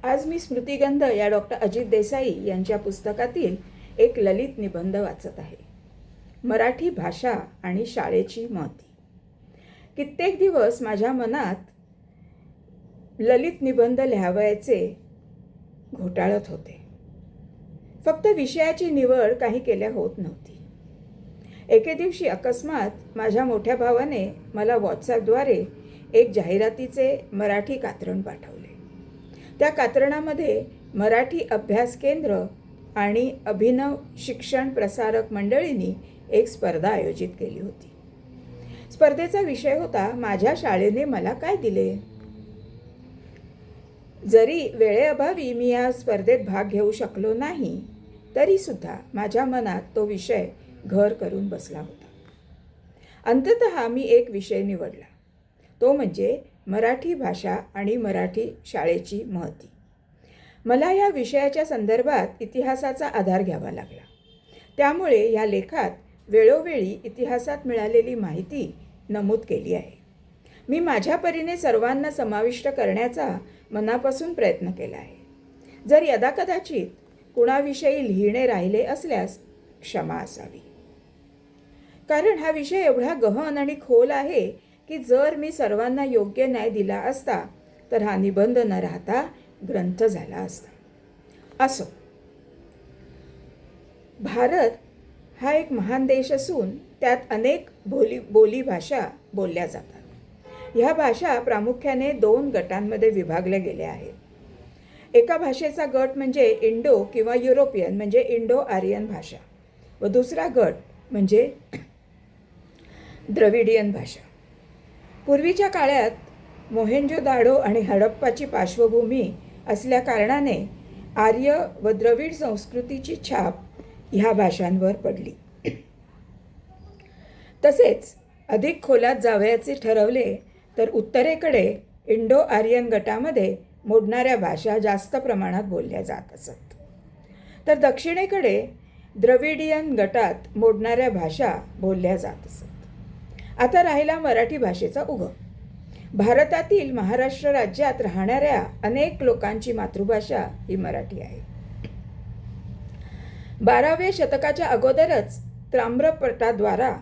आज मी स्मृतिगंध या डॉक्टर अजित देसाई यांच्या पुस्तकातील एक ललित निबंध वाचत आहे. मराठी भाषा आणि शाळेची महती. कित्येक दिवस माझ्या मनात ललित निबंध लिहावयाचे घोटाळत होते. फक्त विषयाची निवड काही केल्या होत नव्हती. एके दिवशी अकस्मात माझ्या मोठ्या भावाने मला व्हॉट्सॲपद्वारे एक जाहिरातीचे मराठी कात्रण पाठवले. त्या कात्रणामध्ये मराठी अभ्यास केंद्र आणि अभिनव शिक्षण प्रसारक मंडळींनी एक स्पर्धा आयोजित केली होती. स्पर्धेचा विषय होता, माझ्या शाळेने मला काय दिले. जरी वेळेअभावी मी या स्पर्धेत भाग घेऊ शकलो नाही, तरी सुद्धा माझ्या मनात तो विषय घर करून बसला होता. अंततः मी एक विषय निवडला, तो म्हणजे मराठी भाषा आणि मराठी शाळेची महती. मला या विषयाच्या संदर्भात इतिहासाचा आधार घ्यावा लागला. त्यामुळे या लेखात वेळोवेळी इतिहासात मिळालेली माहिती नमूद केली आहे. मी माझ्या परीने सर्वांना समाविष्ट करण्याचा मनापासून प्रयत्न केला आहे. जर यदाकदाचित कुणाविषयी लिहिणे राहिले असल्यास क्षमा असावी. कारण हा विषय एवढा गहन आणि खोल आहे की जर मी सर्वांना योग्य न्याय दिला असता तर हा निबंध न राहता ग्रंथ झाला असता. असो, भारत हा एक महान देश असून त्यात अनेक बोली भाषा बोलल्या जातात. ह्या भाषा प्रामुख्याने 2 गटांमध्ये विभागल्या गेल्या आहेत. एका भाषेचा गट म्हणजे इंडो किंवा युरोपियन म्हणजे इंडो आर्यन भाषा व दुसरा गट म्हणजे द्रविडियन भाषा. पूर्वीच्या काळात मोहेंजोदाडो आणि हडप्पाची पार्श्वभूमी असल्या कारणाने आर्य व द्रविड संस्कृतीची छाप ह्या भाषांवर पडली. तसेच अधिक खोलात जावयाचे ठरवले तर उत्तरेकडे इंडो आर्यन गटामध्ये मोडणाऱ्या भाषा जास्त प्रमाणात बोलल्या जात असत, तर दक्षिणेकडे द्रविडियन गटात मोडणाऱ्या भाषा बोलल्या जात असत. आता राहिला मराठी भाषेचा उगम. भारतातील महाराष्ट्र राज्यात राहणाऱ्या अनेक लोकांची मातृभाषा ही मराठी आहे. 12व्या शतकाच्या अगोदरच ताम्रपटाद्वारा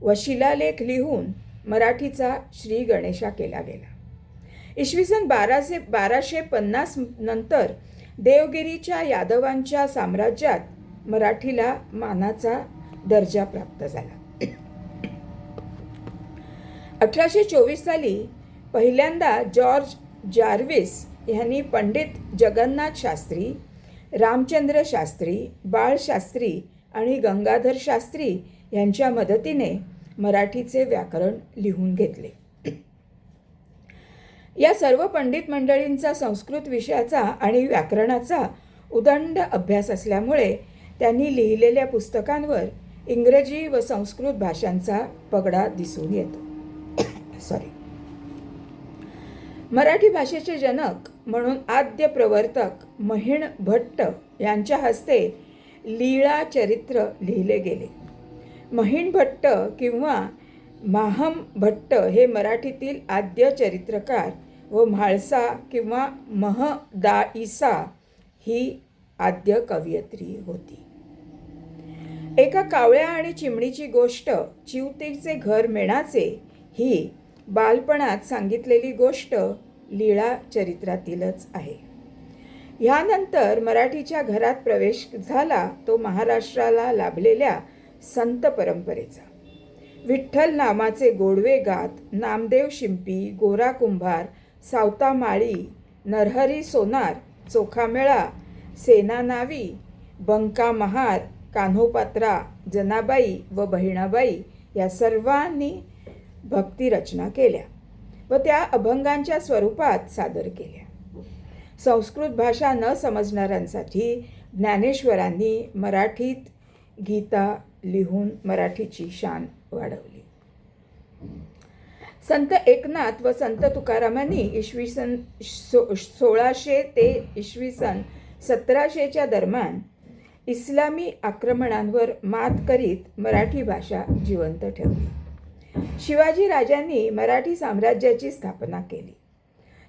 व शिलालेख लिहून मराठीचा श्री गणेशा केला गेला. इसवी सन 1250 नंतर देवगिरीच्या यादवांच्या साम्राज्यात मराठीला मानाचा दर्जा प्राप्त झाला. 1824 साली पहिल्यांदा जॉर्ज जार्विस यांनी पंडित जगन्नाथ शास्त्री, रामचंद्र शास्त्री, बाळशास्त्री आणि गंगाधर शास्त्री यांच्या मदतीने मराठीचे व्याकरण लिहून घेतले. या सर्व पंडित मंडळींचा संस्कृत विषयाचा आणि व्याकरणाचा उदंड अभ्यास असल्यामुळे त्यांनी लिहिलेल्या पुस्तकांवर इंग्रजी व संस्कृत भाषांचा पगडा दिसून येतो. मराठी भाषेचे जनक म्हणून आद्य प्रवर्तक महिण भट्ट यांच्या हस्ते लीळा चरित्र लिहिले गेले. महिण भट्ट किंवा माहम भट्ट हे मराठीतील आद्य चरित्रकार व म्हाळसा किंवा महदाइसा ही आद्य कवयित्री होती. एका कावळ्या आणि चिमणीची गोष्ट चिवतेचे घर मेणाचे ही बालपणात सांगितलेली गोष्ट लीळा चरित्रातीलच आहे. ह्यानंतर मराठीच्या घरात प्रवेश झाला तो महाराष्ट्राला लाभलेल्या संत परंपरेचा. विठ्ठल नामाचे गोडवे गात, नामदेव शिंपी, गोरा कुंभार, सावता माळी, नरहरी सोनार, चोखामेळा, सेना नावी, बंका महार, कान्होपात्रा, जनाबाई व बहिणाबाई या सर्वांनी भक्ती रचना केल्या व त्या अभंगांच्या स्वरूपात सादर केल्या. संस्कृत भाषा न समजणाऱ्यांसाठी ज्ञानेश्वरांनी मराठीत गीता लिहून मराठीची शान वाढवली. संत एकनाथ व संत तुकारामांनी इसवी सन 1600 ते इसवी सन 1700च्या दरम्यान इस्लामी आक्रमणांवर मात करीत मराठी भाषा जिवंत ठेवली. शिवाजी राजांनी मराठी साम्राज्याची स्थापना केली.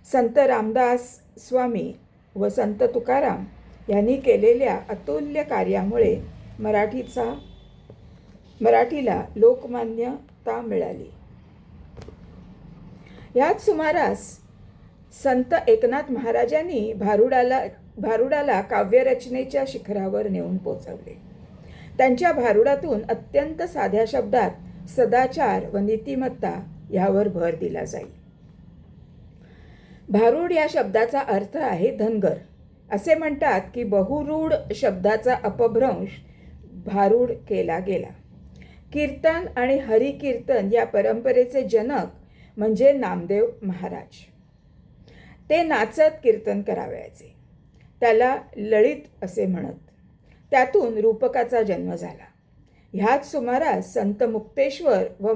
संत रामदास स्वामी व संत तुकाराम यांनी केलेल्या अतुल्य कार्यामुळे मराठीला लोकमान्यता मिळाली. याच सुमारास संत एकनाथ महाराजांनी भारुडाला काव्यरचनेच्या शिखरावर नेऊन पोचवले. त्यांच्या भारुडातून अत्यंत साध्या शब्दात सदाचार व नीतिमत्ता यावर भर दिला जाईल. भारुड या शब्दाचा अर्थ आहे धनगर. असे म्हणतात की बहुरूढ शब्दाचा अपभ्रंश भारुड केला गेला. कीर्तन आणि हरिकीर्तन या परंपरेचे जनक म्हणजे नामदेव महाराज. ते नाचत कीर्तन करावयाचे. त्याला ललित असे म्हणत. त्यातून रूपकाचा जन्म झाला. ह्याच सुमारास संत मुक्तेश्वर व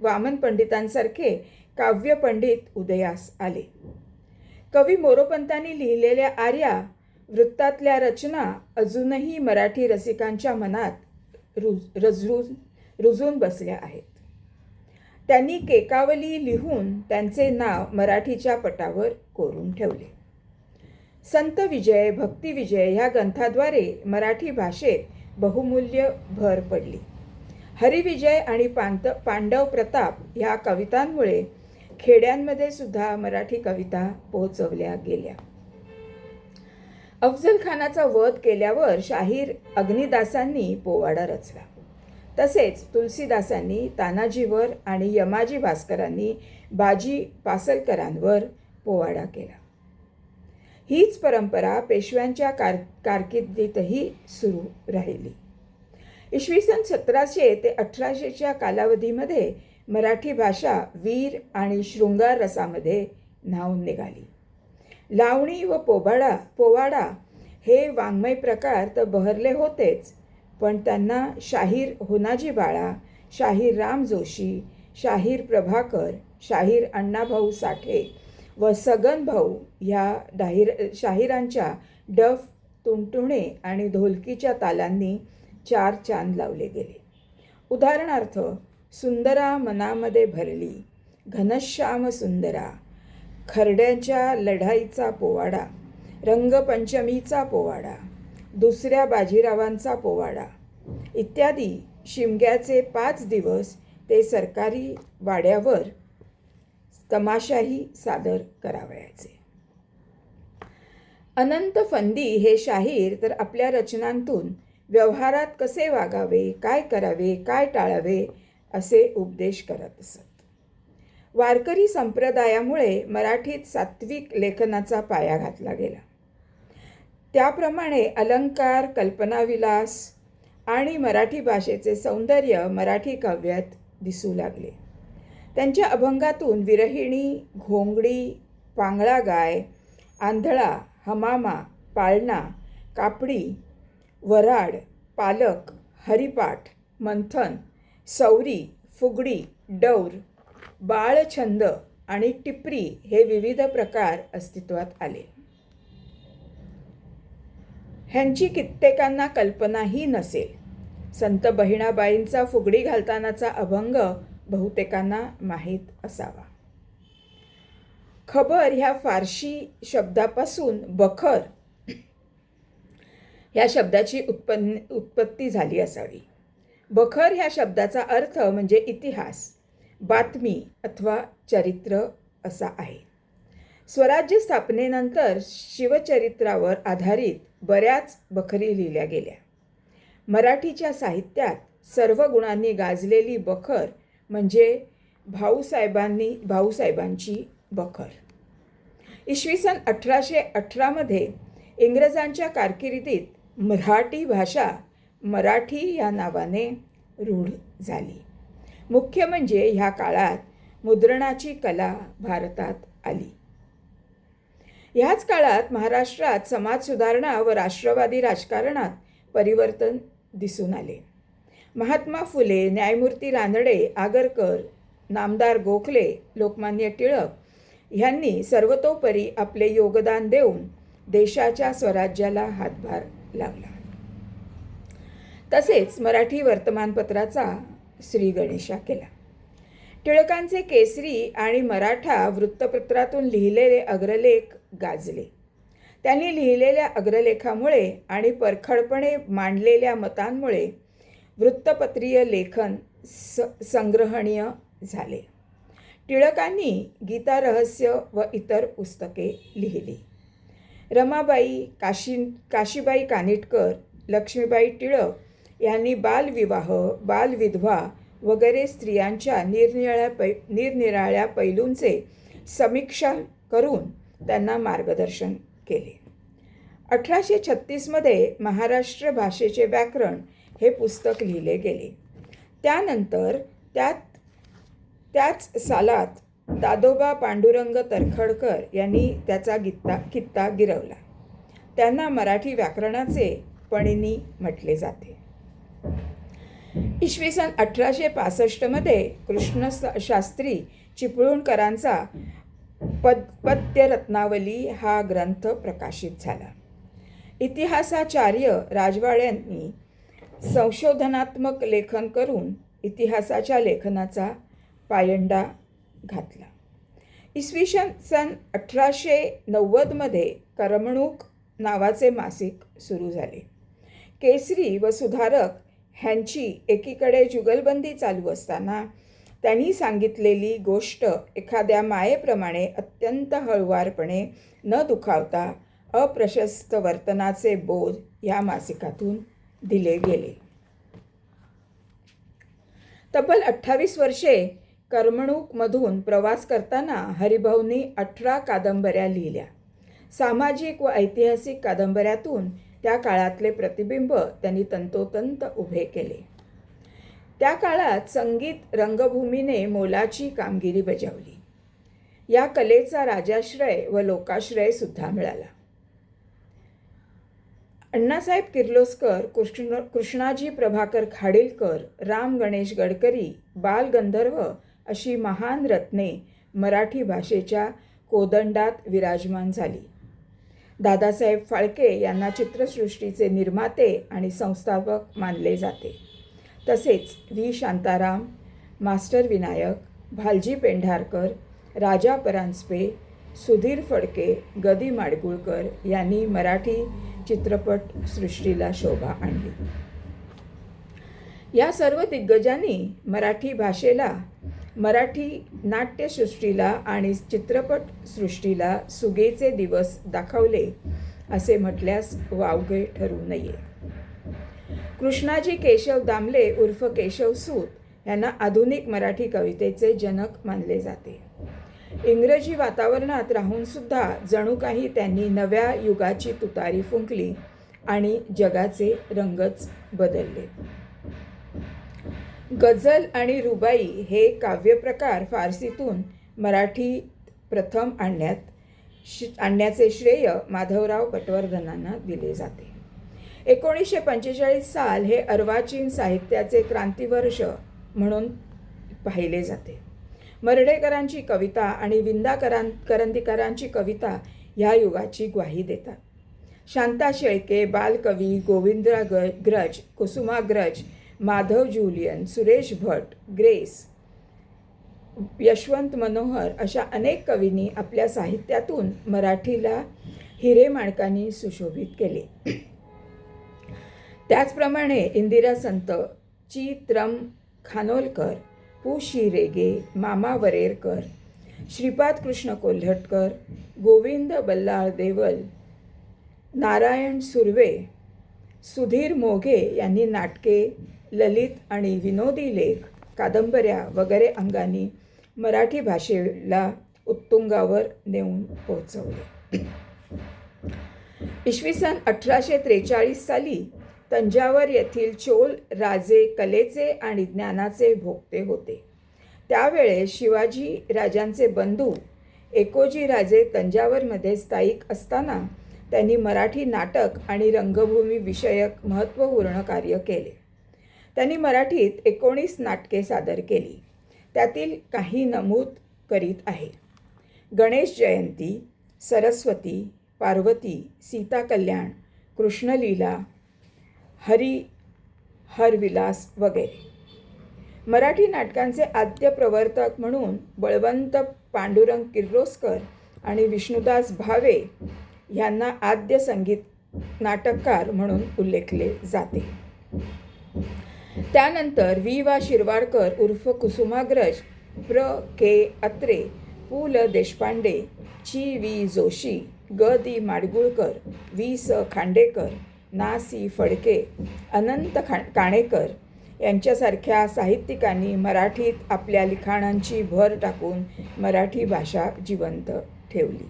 वामन पंडितांसारखे काव्यपंडित उदयास आले. कवी मोरोपंतांनी लिहिलेल्या आर्या वृत्तातल्या रचना अजूनही मराठी रसिकांच्या मनात रुजून बसल्या आहेत. त्यांनी केकावली लिहून त्यांचे नाव मराठीच्या पटावर कोरून ठेवले. संत विजय, भक्ती विजय ह्या ग्रंथाद्वारे मराठी भाषेत बहुमूल्य भर पडली. हरिविजय आणि पांडव प्रताप ह्या कवितांमुळे खेड्यांमध्ये सुद्धा मराठी कविता पोहोचवल्या गेल्या. अफजल खानाचा वध केल्यावर शाहीर अग्निदासांनी पोवाडा रचला. तसेच तुलसीदासांनी तानाजीवर आणि यमाजी भास्करांनी बाजी पासलकरांवर पोवाडा केला. हीच परंपरा पेशव्यांच्या कारकिर्दीतही सुरू राहिली. इसवी सन 1700 ते 1800च्या कालावधीमध्ये मराठी भाषा वीर आणि शृंगार रसामध्ये न्हाऊन निघाली. लावणी व पोवाडा हे वाङ्मय प्रकार तर बहरले होतेच, पण त्यांना शाहीर होनाजी बाळा, शाहीर राम जोशी, शाहीर प्रभाकर, शाहीर अण्णाभाऊ साठे व सगन भाऊ ह्या शाहिरांच्या डफ, तुणतुणे आणि ढोलकीच्या तालांनी चार चांद लावले गेले. उदाहरणार्थ, सुंदरा मनामध्ये भरली, घनश्याम सुंदरा, खरड्यांच्या लढाईचा पोवाडा, रंगपंचमीचा पोवाडा, दुसऱ्या बाजीरावांचा पोवाडा इत्यादी शिमग्याचे 5 दिवस ते सरकारी वाड्यावर तमाशाही सादर करावयाचे. अनंत फंदी हे शाहीर तर आपल्या रचनांतून व्यवहारात कसे वागावे, काय करावे, काय टाळावे असे उपदेश करत असत. वारकरी संप्रदायामुळे मराठीत सात्विक लेखनाचा पाया घातला गेला. त्याप्रमाणे अलंकार, कल्पनाविलास आणि मराठी भाषेचे सौंदर्य मराठी काव्यात दिसू लागले. त्यांच्या अभंगातून विरहिणी, घोंगडी, पांगळा गाय, आंधळा, हमामा, पाळणा, कापडी, वराड, पालक, हरिपाठ, मंथन, सौरी, फुगडी, डौर, बाळछंद आणि टिपरी हे विविध प्रकार अस्तित्वात आले. ह्यांची कित्येकांना कल्पनाही नसेल. संत बहिणाबाईंचा फुगडी घालतानाचा अभंग बहुतेकांना माहीत असावा. खबर ह्या फारशी शब्दापासून बखर ह्या शब्दाची उत्पत्ती झाली असावी. बखर ह्या शब्दाचा अर्थ म्हणजे इतिहास, बातमी अथवा चरित्र असा आहे. स्वराज्य स्थापनेनंतर शिवचरित्रावर आधारित बऱ्याच बखरी लिहिल्या गेल्या. मराठीच्या साहित्यात सर्व गुणांनी गाजलेली बखर म्हणजे भाऊसाहेबांची बखर. इसवी सन 1818 इंग्रजांच्या कारकिर्दीत मराठी भाषा मराठी या नावाने रूढ झाली. मुख्य म्हणजे ह्या काळात मुद्रणाची कला भारतात आली. ह्याच काळात महाराष्ट्रात समाज सुधारणा व राष्ट्रवादी राजकारणात परिवर्तन दिसून आले. महात्मा फुले, न्यायमूर्ती रानडे, आगरकर, नामदार गोखले, लोकमान्य टिळक ह्यांनी सर्वतोपरी आपले योगदान देऊन देशाच्या स्वराज्याला हातभार लावला. तसेच मराठी वर्तमानपत्राचा श्रीगणेशा केला. टिळकांचे केसरी आणि मराठा वृत्तपत्रातून लिहिलेले अग्रलेख गाजले. त्यांनी लिहिलेल्या अग्रलेखामुळे आणि परखडपणे मांडलेल्या मतांमुळे वृत्तपत्रीय लेखन संग्रहणीय झाले. टिळकांनी गीता रहस्य व इतर पुस्तके लिहिली. रमाबाई, काशीबाई कानिटकर, लक्ष्मीबाई टिळक यांनी बालविवाह, बालविधवा वगैरे स्त्रियांच्या निरनिराळ्या पैलूंचे समीक्षा करून त्यांना मार्गदर्शन केले. 1836 महाराष्ट्र भाषेचे व्याकरण हे पुस्तक लिहिले गेले. त्यानंतर त्याच सालात दादोबा पांडुरंग तर्खडकर यांनी त्याचा कित्ता गिरवला. त्यांना मराठी व्याकरणाचे पणिनी म्हटले जाते. इसवी सन 1865 कृष्णशास्त्री चिपळूणकरांचा पद्यरत्नावली हा ग्रंथ प्रकाशित झाला. इतिहासाचार्य राजवाड्यांनी संशोधनात्मक लेखन करून इतिहासाच्या लेखनाचा पायंडा घातला. इसवी सन 1890 करमणूक नावाचे मासिक सुरू झाले. केसरी व सुधारक ह्यांची एकीकडे जुगलबंदी चालू असताना त्यांनी सांगितलेली गोष्ट एखाद्या मायेप्रमाणे अत्यंत हळुवारपणे न दुखावता अप्रशस्त वर्तनाचे बोध या मासिकातून दिले गेले. तब्बल 28 वर्षे करमणूकमधून प्रवास करताना हरिभाऊंनी 18 कादंबऱ्या लिहिल्या. सामाजिक व ऐतिहासिक कादंबऱ्यातून त्या काळातले प्रतिबिंब त्यांनी तंतोतंत उभे केले. त्या काळात संगीत रंगभूमीने मोलाची कामगिरी बजावली. या कलेचा राजाश्रय व लोकाश्रय सुद्धा मिळाला. अण्णासाहेब किर्लोस्कर, कृष्णाजी प्रभाकर खाडीलकर, राम गणेश गडकरी, बाल गंधर्व अशी महान रत्ने मराठी भाषेच्या कोदंडात विराजमान झाली. दादासाहेब फाळके यांना चित्रसृष्टीचे निर्माते आणि संस्थापक मानले जाते. तसेच व्ही शांताराम, मास्टर विनायक, भालजी पेंढारकर, राजा परांजपे, सुधीर फडके, गदी माडगुळकर यांनी मराठी चित्रपट सृष्टीला शोभा आणली. या सर्व दिग्गजांनी मराठी भाषेला, मराठी नाट्यसृष्टीला आणि चित्रपट सृष्टीला सुगेचे दिवस दाखवले असे म्हटल्यास वावगे ठरू नये. कृष्णाजी केशव दामले उर्फ केशव सूत यांना आधुनिक मराठी कवितेचे जनक मानले जाते. इंग्रजी वातावरणात राहून सुद्धा जणू काही त्यांनी नव्या युगाची तुतारी फुंकली आणि जगाचे रंगच बदलले. गझल आणि रुबाई हे काव्यप्रकार फारसीतून मराठीत प्रथम आणण्याचे श्रेय माधवराव पटवर्धनांना दिले जाते. 1945 साल हे अर्वाचीन साहित्याचे क्रांतिवर्ष म्हणून पाहिले जाते. मर्ढेकरांची कविता आणि विंदा करंदीकरांची कविता ह्या युगाची ग्वाही देतात. शांता शेळके, बालकवी, Govindrao grudge, Kusumagraj, Madhav Julian, Suresh Bhat, grace, Yashwant Manohar अशा अनेक कवींनी आपल्या साहित्यातून मराठीला हिरेमाणकांनी सुशोभित केले. त्याचप्रमाणे इंदिरा संत, ची. त्रम खानोलकर, पु. शिरेगे, मामा वरेरकर, श्रीपाद कृष्ण कोल्हटकर, गोविंद बल्लाळ देवल, नारायण सुर्वे, सुधीर मोघे यांनी नाटके, ललित आणि विनोदी लेख, कादंबऱ्या वगैरे अंगांनी मराठी भाषेला उत्तुंगावर नेऊन पोहोचवले. इसवी सन 1843 साली तंजावर येथील चोल राजे कलेचे आणि ज्ञानाचे भोगते होते. त्यावेळेस शिवाजी राजांचे बंधू एकोजी राजे तंजावरमध्ये स्थायिक असताना त्यांनी मराठी नाटक आणि रंगभूमी विषयक महत्त्वपूर्ण कार्य केले. त्यांनी मराठीत 19 नाटके सादर केली. त्यातील काही नमूद करीत आहे. गणेश जयंती, सरस्वती, पार्वती, सीता कल्याण, कृष्णलीला, हरविलास वगैरे. मराठी नाटकांचे आद्य प्रवर्तक म्हणून बळवंत पांडुरंग किर्लोस्कर आणि विष्णुदास भावे यांना आद्य संगीत नाटककार म्हणून उल्लेखले जाते. त्यानंतर वा शिरवाडकर उर्फ कुसुमाग्रज, के. अत्रे, ल. देशपांडे, वी. जोशी, दी. माडगुळकर, स. खांडेकर, सी. फडके, अनंत काणेकर यांच्यासारख्या साहित्यिकांनी मराठीत आपल्या लिखाणांची भर टाकून मराठी भाषा जिवंत ठेवली.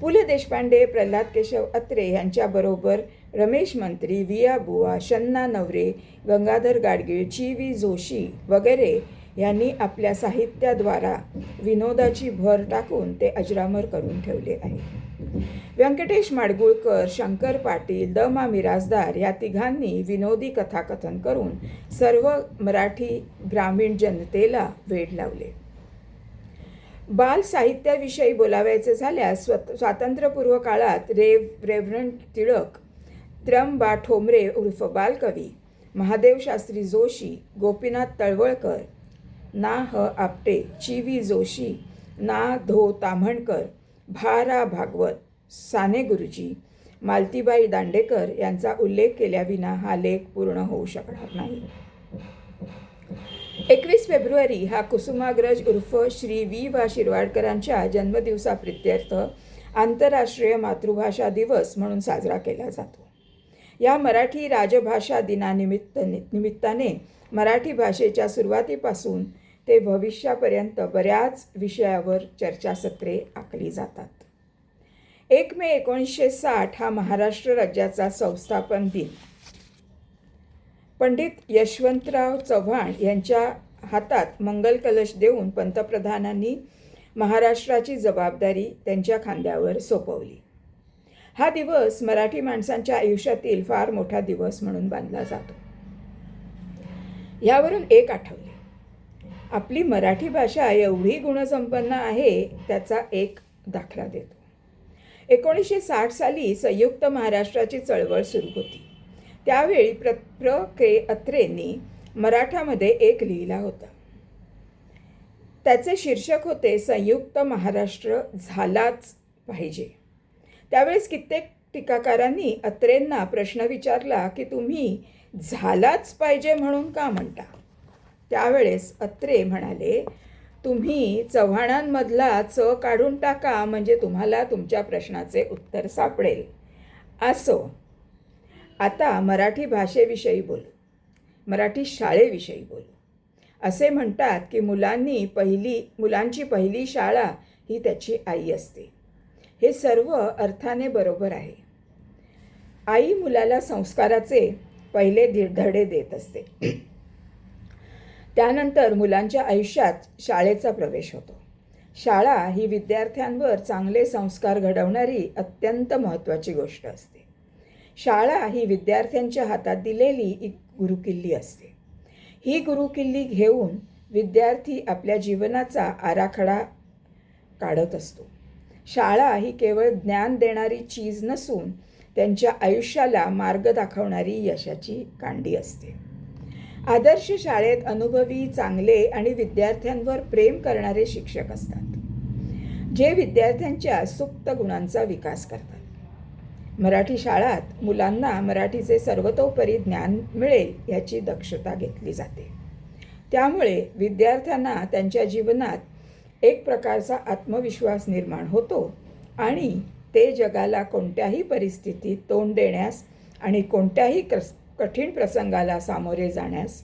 ल. देशपांडे, प्रल्हाद केशव अत्रे यांच्याबरोबर रमेश मंत्री, विया बुवा, शन्ना नवरे, गंगाधर गाडगीळ, वी. जोशी वगैरे यांनी आपल्या साहित्याद्वारा विनोदाची भर टाकून ते अजरामर करून ठेवले आहे. व्यंकटेश माडगुळकर, शंकर पाटील, मा. मिरासदार या तिघांनी विनोदी कथाकथन करून सर्व मराठी ग्रामीण जनतेला वेड लावले. बाल साहित्याविषयी बोलावायचे झाल्यास स्वातंत्र्यपूर्व काळात रेव्हरंड टिळक, बा. ठोंबरे उर्फ बालकवी, महादेव शास्त्री जोशी, गोपीनाथ तळवळकर, आपटे, वी. जोशी, धो. ताम्हणकर, रा. भागवत, साने गुरुजी, मालतीबाई दांडेकर यांचा उल्लेख केल्याविना हा लेख पूर्ण होऊ शकणार नाही. 21 फेब्रुवारी हा कुसुमाग्रज उर्फ श्री वा शिरवाडकरांच्या जन्मदिवसाप्रित्यर्थ आंतरराष्ट्रीय मातृभाषा दिवस म्हणून साजरा केला जातो. या मराठी राजभाषा निमित्ताने मराठी भाषेच्या सुरुवातीपासून ते भविष्यापर्यंत बऱ्याच विषयावर चर्चासत्रे आखली जातात. 1 मे 1960 हा महाराष्ट्र राज्याचा संस्थापन दिन पंडित यशवंतराव चव्हाण यांच्या हातात मंगल कलश देऊन पंतप्रधानांनी महाराष्ट्राची जबाबदारी त्यांच्या खांद्यावर सोपवली. हा दिवस मराठी माणसांच्या आयुष्यातील फार मोठा दिवस म्हणून मानला जातो. यावरून एक आठवले, आपली मराठी भाषा एवढी गुणसंपन्न आहे त्याचा एक दाखला देतो. 1960 साली संयुक्त महाराष्ट्राची चळवळ सुरू होती. त्यावेळी के. अत्रेंनी मराठामध्ये एक लिहिला होता. त्याचे शीर्षक होते संयुक्त महाराष्ट्र झालाच पाहिजे. त्यावेळेस कित्येक टीकाकारांनी अत्रेंना प्रश्न विचारला की तुम्ही झालाच पाहिजे म्हणून का म्हणता. त्यावेळेस अत्रे म्हणाले, तुम्ही चव्हाणांमधला काढून टाका म्हणजे तुम्हाला तुमच्या प्रश्नाचे उत्तर सापडेल. असो, आता मराठी भाषेविषयी बोलू, मराठी शाळेविषयी बोलू. असे म्हणतात की मुलांची पहिली शाळा ही त्याची आई असते. हे सर्व अर्थाने बरोबर आहे. आई मुलाला संस्काराचे पहिले धडे देत असते. त्यानंतर मुलांच्या आयुष्यात शाळेचा प्रवेश होतो. शाळा ही विद्यार्थ्यांवर चांगले संस्कार घडवणारी अत्यंत महत्त्वाची गोष्ट असते. शाळा ही विद्यार्थ्यांच्या हातात दिलेली एक गुरुकिल्ली असते. ही गुरुकिल्ली घेऊन विद्यार्थी आपल्या जीवनाचा आराखडा काढत असतो. शाळा ही केवळ ज्ञान देणारी चीज नसून त्यांच्या आयुष्याला मार्ग दाखवणारी यशाची कांडी असते. आदर्श शाळेत अनुभवी, चांगले आणि विद्यार्थ्यांवर प्रेम करणारे शिक्षक असतात, जे विद्यार्थ्यांच्या सुप्त गुणांचा विकास करतात. मराठी शाळात मुलांना मराठीचे सर्वतोपरी ज्ञान मिळेल याची दक्षता घेतली जाते. त्यामुळे विद्यार्थ्यांना त्यांच्या जीवनात एक प्रकारचा आत्मविश्वास निर्माण होतो आणि ते जगाला कोणत्याही परिस्थितीत तोंड देण्यास आणि कोणत्याही कठीण प्रसंगाला सामोरे जाण्यास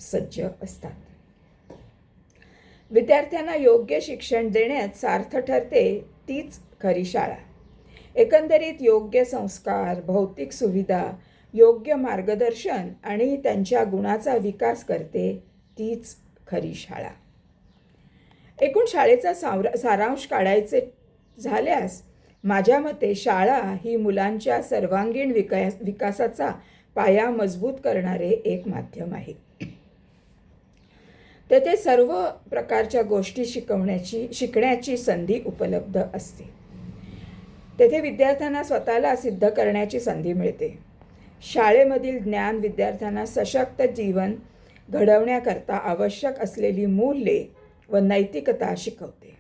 सज्ज असतात. विद्यार्थ्यांना योग्य शिक्षण देण्यात सार्थ ठरते तीच खरी शाळा. एकंदरीत योग्य संस्कार, भौतिक सुविधा, योग्य मार्गदर्शन आणि त्यांच्या गुणाचा विकास करते तीच खरी शाळा. एकूण शाळेचा सारांश काढायचे झाल्यास माझ्या मते शाळा ही मुलांच्या सर्वांगीण विकासाचा पाया मजबूत करणारे एक माध्यम आहे. तेथे सर्व प्रकारच्या गोष्टी शिकण्याची संधी उपलब्ध असते. तेथे विद्यार्थ्यांना स्वतःला सिद्ध करण्याची संधी मिळते. शाळेमधील ज्ञान विद्यार्थ्यांना सशक्त जीवन घडवण्याकरता आवश्यक असलेली मूल्ये व नैतिकता शिकवते.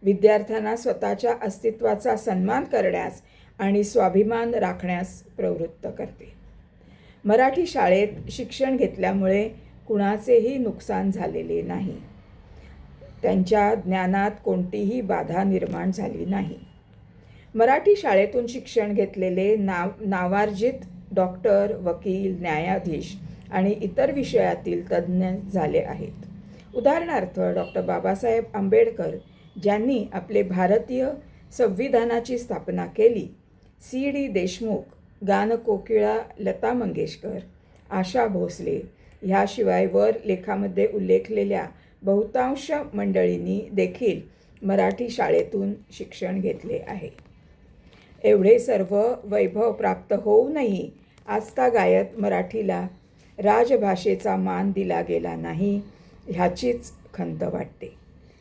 विद्यार्थ्यांना स्वतःच्या अस्तित्वाचा सन्मान करण्यास आणि स्वाभिमान राखण्यास प्रवृत्त करते. मराठी शाळेत शिक्षण घेतल्यामुळे कुणाचेही नुकसान झालेले नाही. त्यांच्या ज्ञानात कोणतीही बाधा निर्माण झाली नाही. मराठी शाळेतून शिक्षण घेतलेले नावार्जित डॉक्टर, वकील, न्यायाधीश आणि इतर विषयातील तज्ज्ञ झाले आहेत. उदाहरणार्थ डॉक्टर बाबासाहेब आंबेडकर ज्यांनी आपले भारतीय संविधानाची स्थापना केली, C.D. देशमुख, गानकोकिळा लता मंगेशकर, आशा भोसले ह्याशिवाय वर लेखामध्ये उल्लेखलेल्या बहुतांश मंडळींनी देखील मराठी शाळेतून शिक्षण घेतले आहे. एवढे सर्व वैभव प्राप्त होऊनही आजतागायत मराठीला राजभाषेचा मान दिला गेला नाही ह्याचीच खंत वाटते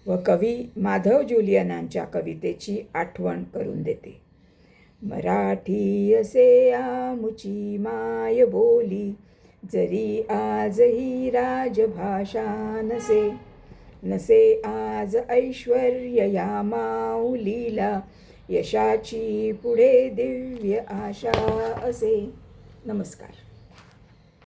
व कवी माधव जुलियनांच्या कवितेची आठवण करून देते. मराठी असे आमुची माय बोली, जरी आजही राजभाषा नसे. नसे आज ऐश्वर्य या माऊलीला, यशाची पुढे दिव्य आशा असे. नमस्कार.